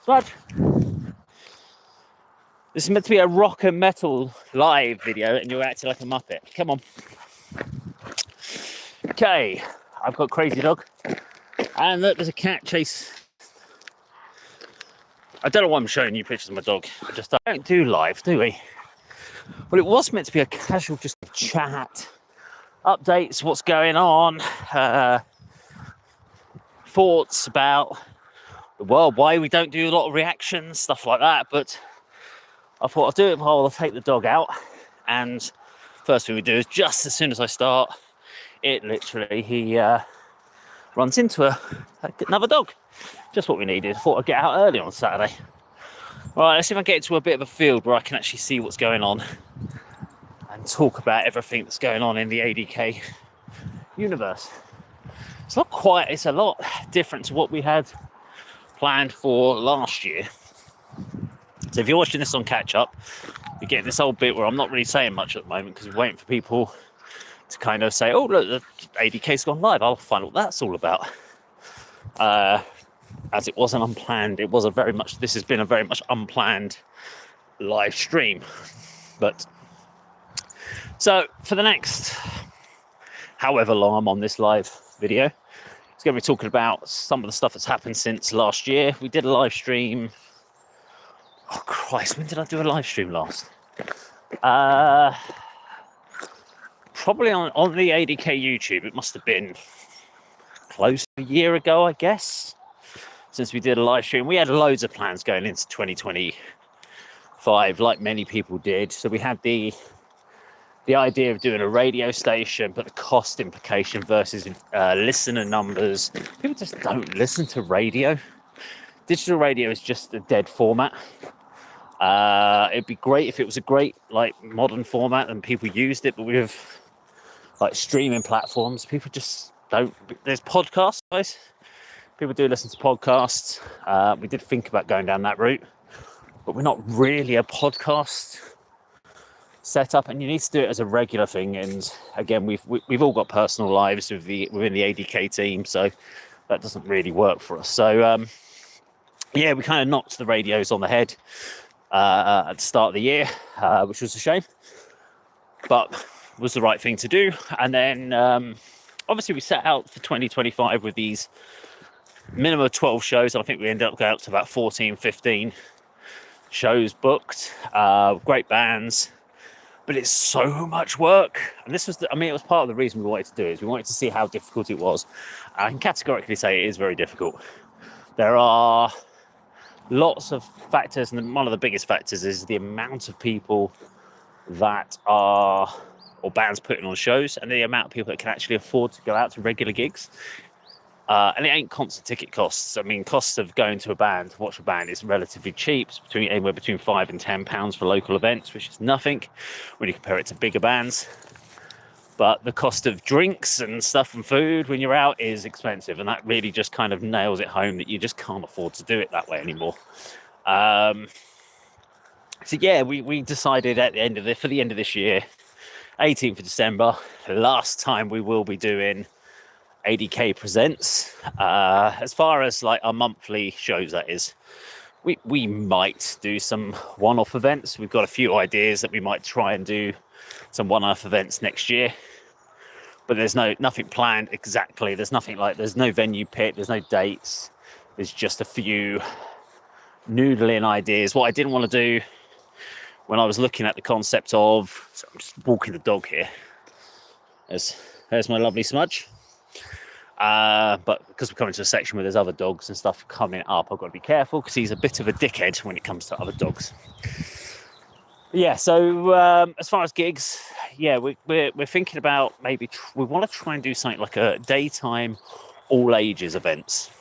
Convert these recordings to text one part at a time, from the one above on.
Smudge. This is meant to be a rock and metal live video, and you're acting like a muppet. Come on. Okay, I've got Crazy Dog, and look, there's a cat chase. I don't know why I'm showing you pictures of my dog. I just don't do live, do we? Well, it was meant to be a casual just chat, updates, what's going on, thoughts about the world, why we don't do a lot of reactions, stuff like that. But I thought I'll do it while I'll take the dog out. And first thing we do is just as soon as I start, he runs into another dog. Just what we needed. I thought I'd get out early on Saturday. Right, let's see if I can get to a bit of a field where I can actually see what's going on and talk about everything that's going on in the ADK universe. It's a lot different to what we had planned for last year. So if you're watching this on catch up, you're getting this old bit where I'm not really saying much at the moment because we're waiting for people to kind of say, oh look, the ADK's gone live, I'll find out what that's all about. As it wasn't unplanned, this has been a very much unplanned live stream. But so for the next however long I'm on this live video, it's going to be talking about some of the stuff that's happened since last year. We did a live stream. Oh Christ, when did I do a live stream last? Probably on the ADK YouTube. It must have been close to a year ago, I guess, since we did a live stream. We had loads of plans going into 2025, like many people did. So we had the idea of doing a radio station, but the cost implication versus listener numbers. People just don't listen to radio. Digital radio is just a dead format. It'd be great if it was a great modern format and people used it, but with streaming platforms, people just don't. There's podcasts, guys. People do listen to podcasts. We did think about going down that route, but we're not really a podcast setup, and you need to do it as a regular thing. And again, we've all got personal lives within the ADK team, so that doesn't really work for us. So yeah, we kind of knocked the radios on the head at the start of the year, which was a shame, but was the right thing to do. And then obviously we set out for 2025 with these minimum of 12 shows. I think we ended up going up to about 14, 15 shows booked, great bands, but it's so much work. And this was, it was part of the reason we wanted to do it. Is we wanted to see how difficult it was. I can categorically say it is very difficult. There are lots of factors, and one of the biggest factors is the amount of people that are, or bands putting on shows, and the amount of people that can actually afford to go out to regular gigs. And it ain't constant ticket costs. Costs of going to a band, to watch a band, is relatively cheap. It's anywhere between £5 and £10 for local events, which is nothing when you compare it to bigger bands. But the cost of drinks and stuff and food when you're out is expensive, and that really just kind of nails it home that you just can't afford to do it that way anymore. So yeah, we decided for the end of this year, 18th of December, last time we will be doing ADK Presents. As far as our monthly shows, that is, we might do some one-off events. We've got a few ideas that we might try and do some one-off events next year, but there's nothing planned exactly. There's no venue pick, there's no dates. There's just a few noodling ideas. What I didn't want to do when I was looking at the concept of, so I'm just walking the dog here. There's my lovely Smudge. But because we're coming to a section where there's other dogs and stuff coming up, I've got to be careful because he's a bit of a dickhead when it comes to other dogs. Yeah, so as far as gigs, yeah, we're thinking about maybe we want to try and do something like a daytime all ages events.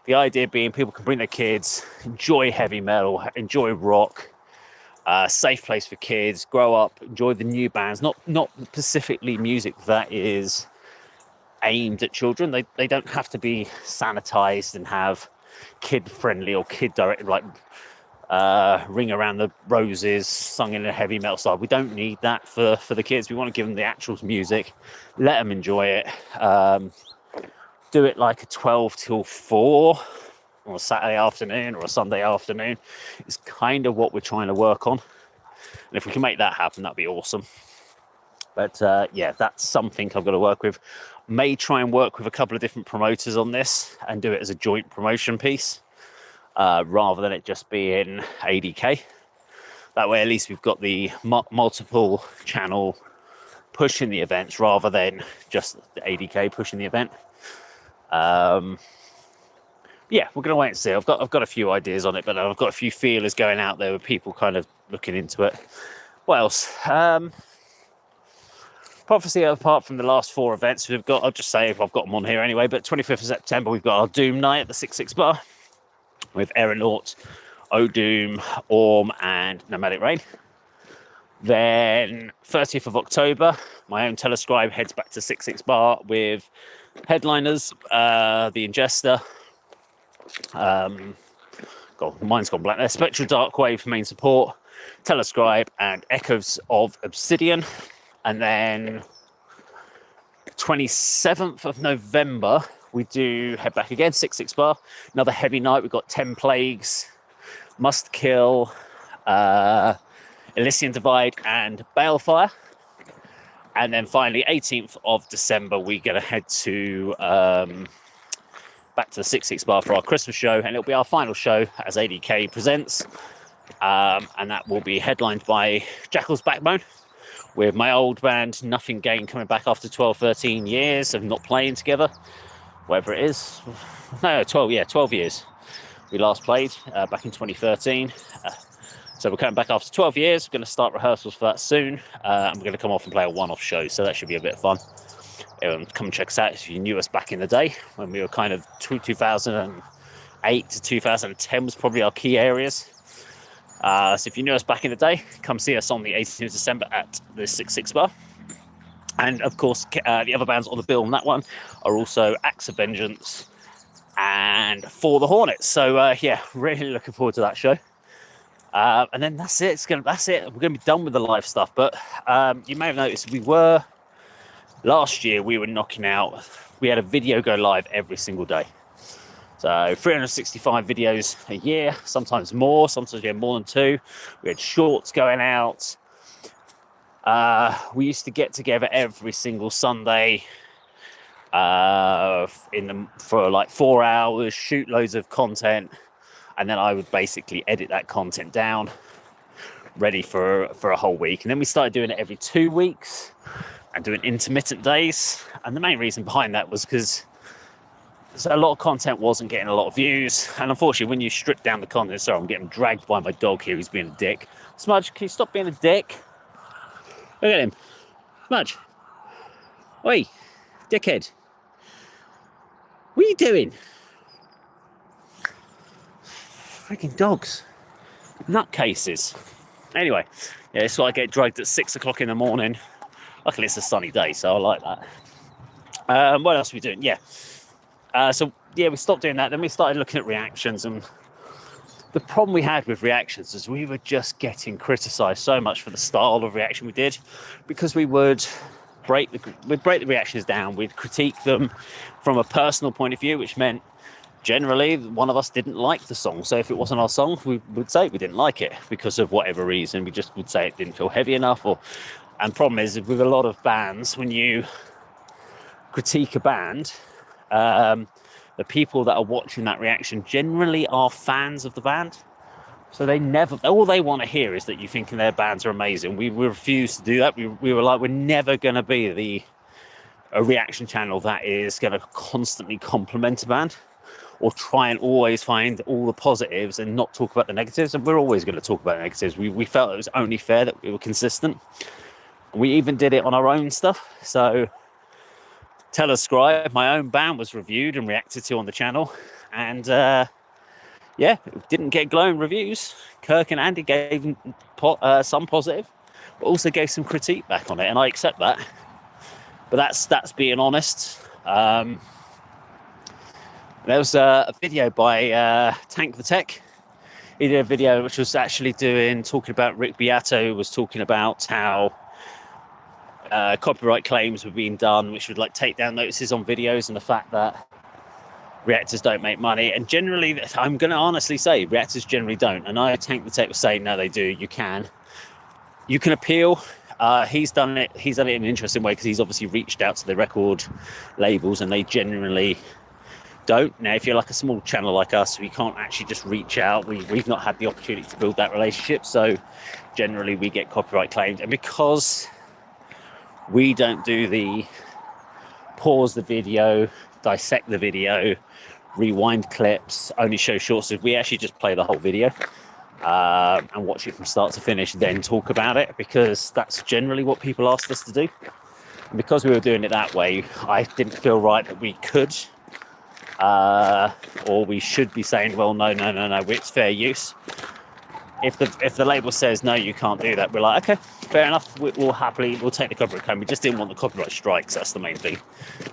The idea being people can bring their kids, enjoy heavy metal, enjoy rock, safe place for kids, grow up, enjoy the new bands, not specifically music that is aimed at children. They don't have to be sanitized and have kid friendly or kid directed, Ring Around the Roses sung in a heavy metal style. We don't need that for the kids. We want to give them the actual music, let them enjoy it, do it like a 12 till 4 on a Saturday afternoon or a Sunday afternoon is kind of what we're trying to work on. And if we can make that happen, that'd be awesome. But yeah, that's something I've got to work with. May try and work with a couple of different promoters on this and do it as a joint promotion piece, rather than it just being ADK. That way, at least we've got the multiple channel pushing the events rather than just the ADK pushing the event. Yeah, we're going to wait and see. I've got a few ideas on it, but I've got a few feelers going out there with people kind of looking into it. What else? Obviously, apart from the last 4 events we've got, I'll just say if I've got them on here anyway, but 25th of September, we've got our Doom Night at the 66 Bar with Aeronaut, O'Doom, Orm, and Nomadic Rain. Then 30th of October, my own Telescribe heads back to 66 Bar with headliners, The Ingester. God, mine's gone blank there. Spectral Darkwave for main support, Telescribe, and Echoes of Obsidian. And then 27th of November, we do head back again, 66 Bar. Another heavy night. We've got 10 Plagues, Must Kill, Elysian Divide, and Balefire. And then finally, 18th of December, we're going to head to back to the 66 Bar for our Christmas show. And it'll be our final show as ADK presents. And that will be headlined by Jackal's Backbone, with my old band Nothing Gained coming back after 12, 13 years of not playing together, whatever it is. No, 12 years. We last played back in 2013. So we're coming back after 12 years. We're going to start rehearsals for that soon. And we're going to come off and play a one-off show. So that should be a bit of fun. Come and check us out if you knew us back in the day when we were kind of 2008 to 2010 was probably our key areas. So if you knew us back in the day, come see us on the 18th of December at the 66 Bar. And of course, the other bands on the bill on that one are also Axe of Vengeance and For the Hornets. So yeah, really looking forward to that show. And then that's it. That's it. We're going to be done with the live stuff. But you may have noticed last year we were knocking out. We had a video go live every single day. So 365 videos a year, sometimes more, sometimes we had more than 2. We had shorts going out. We used to get together every single Sunday for like 4 hours, shoot loads of content, and then I would basically edit that content down, ready for a whole week. And then we started doing it every 2 weeks and doing intermittent days. And the main reason behind that was because a lot of content wasn't getting a lot of views, and unfortunately when you strip down the content, sorry, I'm getting dragged by my dog here, he's being a dick. Smudge, can you stop being a dick? Look at him. Smudge. Oi, dickhead. What are you doing? Freaking dogs. Nutcases. Anyway, yeah, so I get dragged at 6 o'clock in the morning. Luckily it's a sunny day, so I like that. What else are we doing? Yeah. So yeah, we stopped doing that. Then we started looking at reactions, and the problem we had with reactions is we were just getting criticised so much for the style of reaction we did, because we'd break the reactions down, we'd critique them from a personal point of view, which meant generally one of us didn't like the song. So if it wasn't our song, we would say we didn't like it because of whatever reason. We just would say it didn't feel heavy enough. And problem is with a lot of bands, when you critique a band, the people that are watching that reaction generally are fans of the band. So all they want to hear is that you think their bands are amazing. We refused to do that. We were like, we're never going to be a reaction channel that is going to constantly compliment a band or try and always find all the positives and not talk about the negatives. And we're always going to talk about the negatives. We felt it was only fair that we were consistent. We even did it on our own stuff. So Telescribe, my own band, was reviewed and reacted to on the channel. And yeah, it didn't get glowing reviews. Kirk and Andy gave some positive, but also gave some critique back on it, and I accept that. But that's being honest. There was a video by Tank the Tech. He did a video which was actually talking about Rick Beato was talking about how copyright claims were being done, which would like take down notices on videos, and the fact that reactors don't make money, and generally, I'm going to honestly say reactors generally don't. And I Tank the Tech was saying, no, they do. You can appeal. He's done it in an interesting way, because he's obviously reached out to the record labels, and they generally don't. Now, if you're like a small channel like us, we can't actually just reach out. We've not had the opportunity to build that relationship, so generally we get copyright claimed. And because we don't do the pause the video, dissect the video, rewind clips, only show shorts, so we actually just play the whole video and watch it from start to finish, then talk about it, because that's generally what people asked us to do. And because we were doing it that way, I didn't feel right that we could or we should be saying, well, no, it's fair use. If the label says no, you can't do that, we're like, okay, fair enough, we'll take the copyright claim. We just didn't want the copyright strikes. That's the main thing.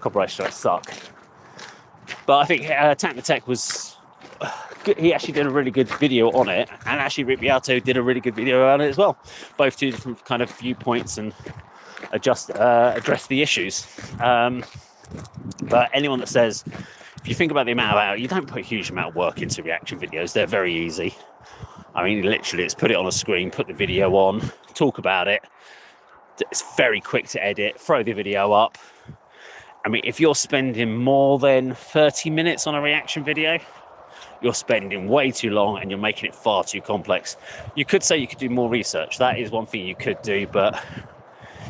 Copyright strikes suck. But I think Tank the Tech was good. He actually did a really good video on it, and actually Rick Beato did a really good video on it as well. Both two different kind of viewpoints, and address the issues. But anyone that says, if you think about the amount of hours, you don't put a huge amount of work into reaction videos. They're very easy. I mean, literally, it's put it on a screen, put the video on, talk about it. It's very quick to edit, throw the video up. I mean, if you're spending more than 30 minutes on a reaction video, you're spending way too long and you're making it far too complex. You could say you could do more research. That is one thing you could do, but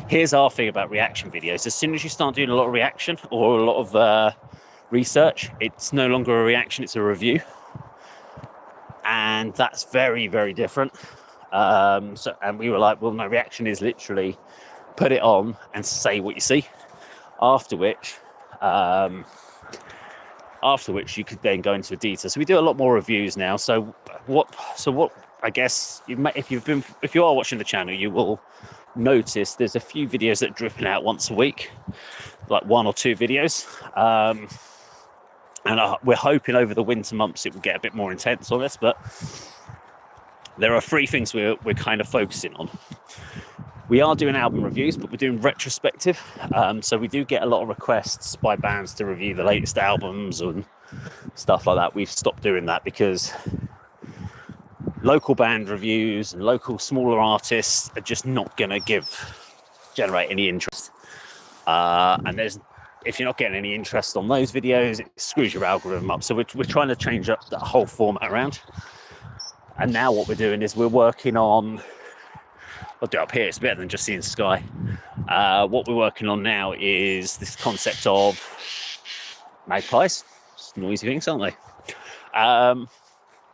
here's our thing about reaction videos. As soon as you start doing a lot of reaction or a lot of research, it's no longer a reaction, it's a review. And that's very, very different. And we were like, well, no, reaction is literally put it on and say what you see. After which you could then go into a detail. So we do a lot more reviews now. So what I guess if you are watching the channel, you will notice there's a few videos that are dripping out once a week, like 1 or 2 videos. And we're hoping over the winter months it will get a bit more intense on this, but there are 3 things we're kind of focusing on. We are doing album reviews, but we're doing retrospective. So we do get a lot of requests by bands to review the latest albums and stuff like that. We've stopped doing that because local band reviews and local smaller artists are just not going to generate any interest. And if you're not getting any interest on those videos, it screws your algorithm up. So we're trying to change up that whole format around. And now what we're doing is we're working on, I'll do it up here, it's better than just seeing sky. What we're working on now is this concept of magpies. It's noisy things, aren't they?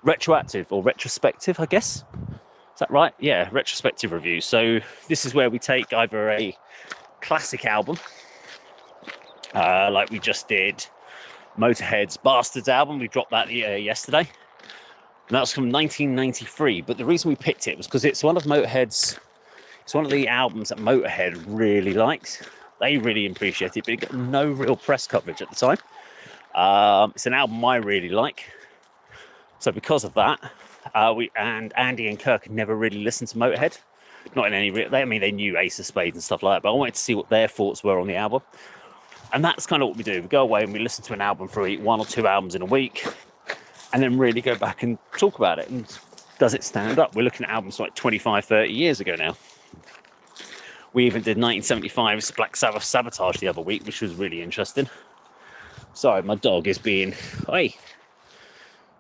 Retroactive or retrospective, I guess. Is that right? Yeah, retrospective review. So this is where we take either a classic album, like we just did Motorhead's Bastards album. We dropped that yesterday, and that was from 1993. But the reason we picked it was because it's one of the albums that Motorhead really liked. They really appreciate it, but it got no real press coverage at the time. It's an album I really like, so because of that, Andy and Kirk had never really listened to Motorhead. Not in any they knew Ace of Spades and stuff like that, but I wanted to see what their thoughts were on the album. And that's kind of what we do. We go away and we listen to an album for 1 or 2 albums in a week, and then really go back and talk about it. And does it stand up? We're looking at albums like 25, 30 years ago now. We even did 1975's Black Sabbath Sabotage the other week, which was really interesting. Sorry, my dog is being, hey.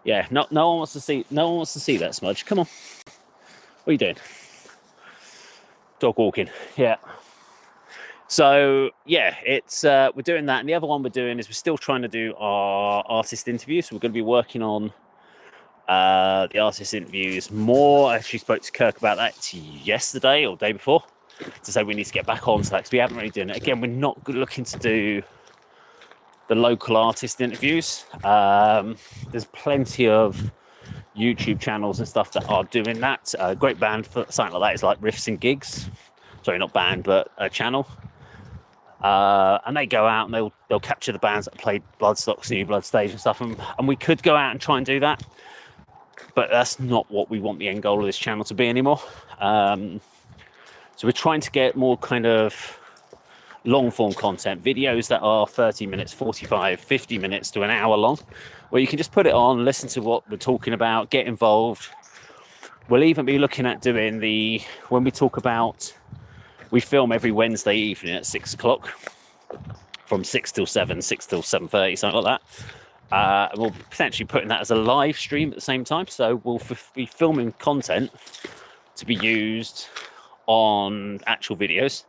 Yeah, no one wants to see that, Smudge. Come on. What are you doing? Dog walking. Yeah. So yeah, it's we're doing that, and the other one we're doing is we're still trying to do our artist interviews. So we're going to be working on the artist interviews more. I actually spoke to Kirk about that yesterday or the day before to say we need to get back on to that because we haven't really done it. Again, we're not looking to do the local artist interviews. There's plenty of YouTube channels and stuff that are doing that. A great band for something like that is like Riffs and Gigs. Sorry, not band, but a channel. And they go out and they'll capture the bands that played Bloodstock's New Blood Stage and stuff. And we could go out and try and do that, but that's not what we want the end goal of this channel to be anymore. So we're trying to get more kind of long form content, videos that are 30 minutes, 45, 50 minutes to an hour long, where you can just put it on, listen to what we're talking about, get involved. We'll even be looking at doing when we talk about, we film every Wednesday evening at 6 o'clock from 6 till 7, 6 till 7:30, something like that. We'll potentially putting that as a live stream at the same time. So we'll be filming content to be used on actual videos,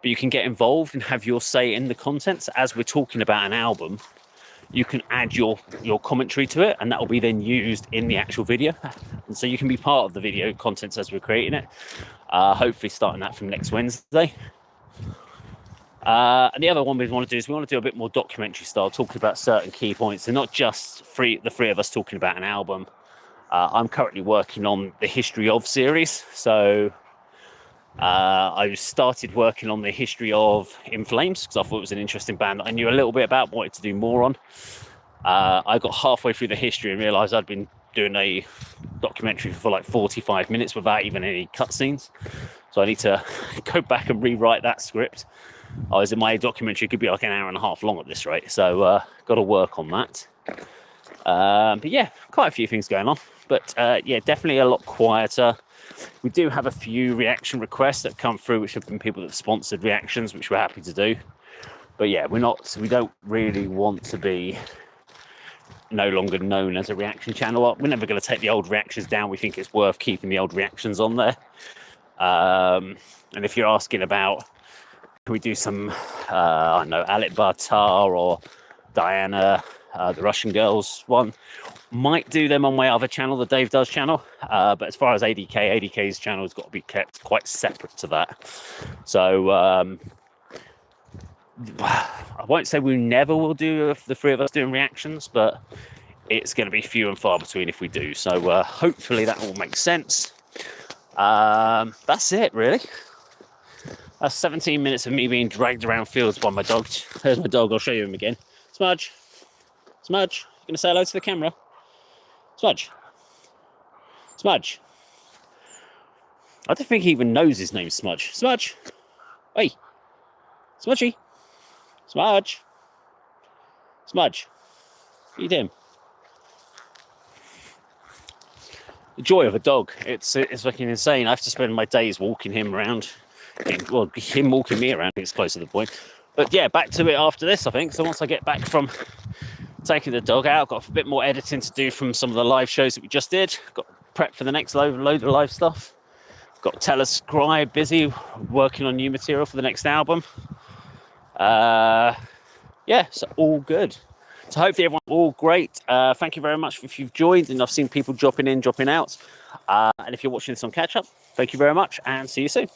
but you can get involved and have your say in the content. So as we're talking about an album, you can add your commentary to it, and that will be then used in the actual video. And so you can be part of the video content as we're creating it. Hopefully starting that from next Wednesday. And the other one we want to do is we want to do a bit more documentary style, talking about certain key points, and not just the three of us talking about an album. I'm currently working on the History of series. So I started working on the history of In Flames because I thought it was an interesting band that I knew a little bit about, wanted to do more on. I got halfway through the history and realised I'd been doing a documentary for like 45 minutes without even any cutscenes. So I need to go back and rewrite that script. My documentary could be like an hour and a half long at this rate. So got to work on that. But yeah, quite a few things going on. But yeah, definitely a lot quieter. We do have a few reaction requests that come through, which have been people that have sponsored reactions, which we're happy to do. But yeah, we don't really want to be no longer known as a reaction channel. We're never going to take the old reactions down. We think it's worth keeping the old reactions on there. And if you're asking about, can we do some, I don't know, Alit Bartar or Diana, the Russian girls one, might do them on my other channel, the Dave Does channel. But as far as ADK's channel has got to be kept quite separate to that. So I won't say we never will do the three of us doing reactions, but it's going to be few and far between if we do. So hopefully that all makes sense. That's it, really. That's 17 minutes of me being dragged around fields by my dog. There's my dog. I'll show you him again. Smudge. Smudge. You going to say hello to the camera? Smudge. Smudge. I don't think he even knows his name, Smudge. Smudge. Hey. Smudgy. Smudge. Smudge. What are you doing? The joy of a dog. It's fucking insane. I have to spend my days walking him around. Well, him walking me around is close to the point. But yeah, back to it after this, I think. So once I get back from taking the dog out, got a bit more editing to do from some of the live shows that we just did. Got prep for the next load of live stuff. Got Telescribe busy working on new material for the next album. Yeah, so all good. So hopefully everyone all great. Thank you very much if you've joined, and I've seen people dropping in, dropping out. And if you're watching this on catch up, thank you very much and see you soon.